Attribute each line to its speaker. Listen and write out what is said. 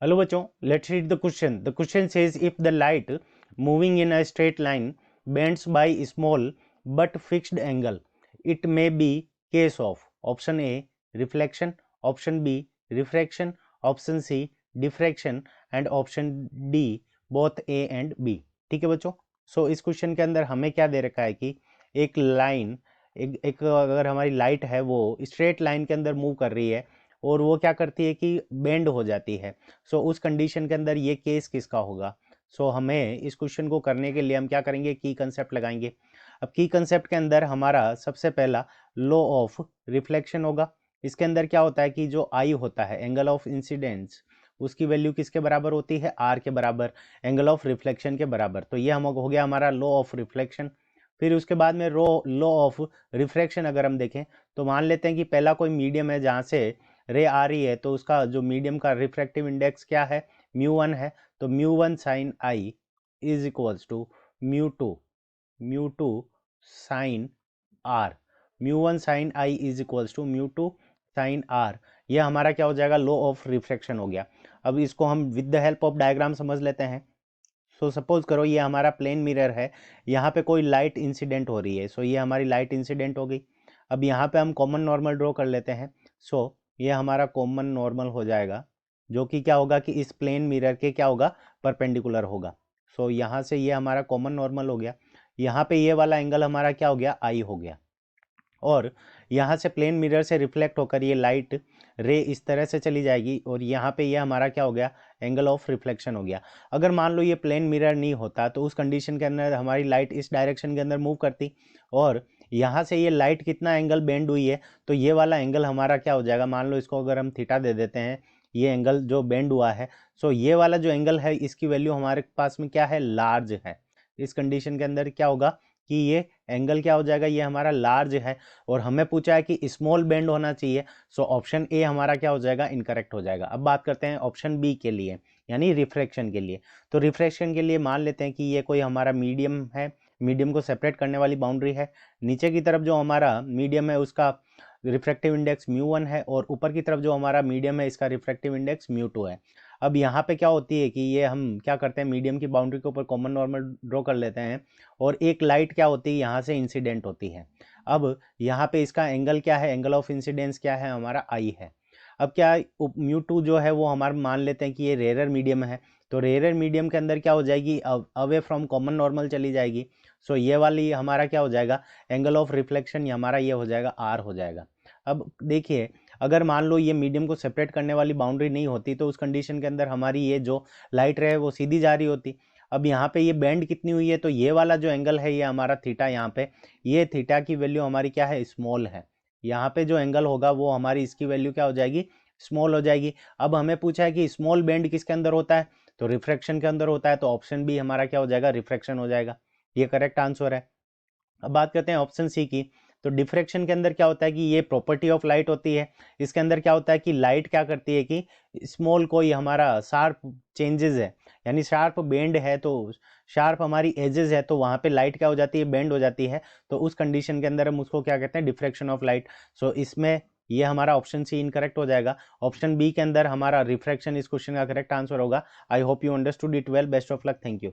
Speaker 1: Hello बच्चों, let's read the question. The question says if the light moving in a straight line bends by small but fixed angle it may be case of option A reflection, option B refraction, option C diffraction and option D both A and B. ठीक है बच्चों, सो इस question के अंदर हमें क्या दे रखा है कि एक लाइन एक अगर हमारी लाइट है वो स्ट्रेट लाइन के अंदर मूव कर रही है और वो क्या करती है कि बेंड हो जाती है। सो उस कंडीशन के अंदर ये केस किसका होगा। सो हमें इस क्वेश्चन को करने के लिए हम क्या करेंगे, की कंसेप्ट लगाएंगे। अब की कंसेप्ट के अंदर हमारा सबसे पहला लॉ ऑफ रिफ्लेक्शन होगा। इसके अंदर क्या होता है कि जो आई होता है एंगल ऑफ इंसिडेंस, उसकी वैल्यू किसके बराबर होती है, आर के बराबर, एंगल ऑफ रिफ्लेक्शन के बराबर। तो ये हम हो गया हमारा लॉ ऑफ रिफ्लेक्शन। फिर उसके बाद में लॉ ऑफ रिफ्रैक्शन अगर हम देखें तो मान लेते हैं कि पहला कोई मीडियम है जहाँ से रे आ रही है, तो उसका जो मीडियम का रिफ्रैक्टिव इंडेक्स क्या है, म्यू 1 है। तो mu 1 sine I is equals to mu two sine R. Mu 1 sine I is equals to mu 2 sine R. यह हमारा क्या हो जाएगा, लॉ ऑफ रिफ्रैक्शन हो गया। अब इसको हम with the help of diagram समझ लेते हैं। सो सपोज करो ये हमारा प्लेन मिरर है, यहाँ पे कोई लाइट इंसिडेंट हो रही है। सो ये हमारी लाइट इंसिडेंट हो गई। अब यहाँ पे हम कॉमन नॉर्मल ड्रॉ कर लेते हैं। सो ये हमारा कॉमन नॉर्मल हो जाएगा, जो कि क्या होगा कि इस प्लेन मिरर के क्या होगा, परपेंडिकुलर होगा। सो यहाँ से ये हमारा कॉमन नॉर्मल हो गया। यहाँ पे ये वाला एंगल हमारा क्या हो गया, आई हो गया। और यहाँ से प्लेन मिरर से रिफ्लेक्ट होकर ये लाइट रे इस तरह से चली जाएगी और यहाँ पे ये हमारा क्या हो गया, एंगल ऑफ रिफ्लेक्शन हो गया। अगर मान लो ये प्लेन मिरर नहीं होता तो उस कंडीशन के अंदर हमारी लाइट इस डायरेक्शन के अंदर मूव करती और यहाँ से ये लाइट कितना एंगल बेंड हुई है, तो ये वाला एंगल हमारा क्या हो जाएगा, मान लो इसको अगर हम थीटा दे देते हैं, ये एंगल जो बेंड हुआ है, सो ये वाला जो एंगल है इसकी वैल्यू हमारे पास में क्या है, लार्ज है। इस कंडीशन के अंदर क्या होगा कि ये एंगल क्या हो जाएगा, ये हमारा लार्ज है और हमें पूछा है कि स्मॉल बेंड होना चाहिए। सो ऑप्शन ए हमारा क्या हो जाएगा, इनकरेक्ट हो जाएगा। अब बात करते हैं ऑप्शन बी के लिए, यानी रिफ्रैक्शन के लिए। तो रिफ्रैक्शन के लिए मान लेते हैं कि ये कोई हमारा मीडियम है, मीडियम को सेपरेट करने वाली बाउंड्री है। नीचे की तरफ जो हमारा मीडियम है उसका रिफ्रैक्टिव इंडेक्स म्यू 1 है और ऊपर की तरफ जो हमारा मीडियम है इसका रिफ्रैक्टिव इंडेक्स म्यू 2 है। अब यहाँ पे क्या होती है कि ये हम क्या करते हैं, मीडियम की बाउंड्री के ऊपर कॉमन नॉर्मल ड्रॉ कर लेते हैं और एक लाइट क्या होती है यहाँ से इंसिडेंट होती है। अब यहाँ पे इसका एंगल क्या है, एंगल ऑफ इंसिडेंस क्या है, हमारा आई है। अब क्या म्यू 2 जो है वो हमारा मान लेते हैं कि ये रेयर मीडियम है, तो रेयर मीडियम के अंदर क्या हो जाएगी, अवे फ्रॉम कॉमन नॉर्मल चली जाएगी। सो ये वाली हमारा क्या हो जाएगा, एंगल ऑफ रिफ्लेक्शन हमारा ये हो जाएगा, आर हो जाएगा। अब देखिए, अगर मान लो ये मीडियम को सेपरेट करने वाली बाउंड्री नहीं होती तो उस कंडीशन के अंदर हमारी ये जो लाइट रे है वो सीधी जा रही होती। अब यहाँ पे ये बैंड कितनी हुई है, तो ये वाला जो एंगल है ये हमारा थीटा, यहाँ पे ये थीटा की वैल्यू हमारी क्या है, स्मॉल है। यहाँ पे जो एंगल होगा वो हमारी इसकी वैल्यू क्या हो जाएगी, स्मॉल हो जाएगी। अब हमें पूछा है कि स्मॉल बैंड किसके अंदर होता है, तो रिफ्रैक्शन के अंदर होता है। तो ऑप्शन बी हमारा क्या हो जाएगा, रिफ्रैक्शन हो जाएगा। ये करेक्ट आंसर है। अब बात करते हैं ऑप्शन सी की। तो डिफ्रैक्शन के अंदर क्या होता है कि ये प्रॉपर्टी ऑफ लाइट होती है। इसके अंदर क्या होता है कि लाइट क्या करती है कि स्मॉल कोई हमारा शार्प चेंजेस है, यानी शार्प बेंड है, तो शार्प हमारी एजेस है, तो वहाँ पे लाइट क्या हो जाती है, बेंड हो जाती है। तो उस कंडीशन के अंदर हम उसको क्या कहते हैं, डिफ्रैक्शन ऑफ लाइट। सो इसमें ये हमारा ऑप्शन सी इनकरेक्ट हो जाएगा। ऑप्शन बी के अंदर हमारा रिफ्रैक्शन इस क्वेश्चन का करेक्ट आंसर होगा। I hope you understood it well. Best of luck. Thank you.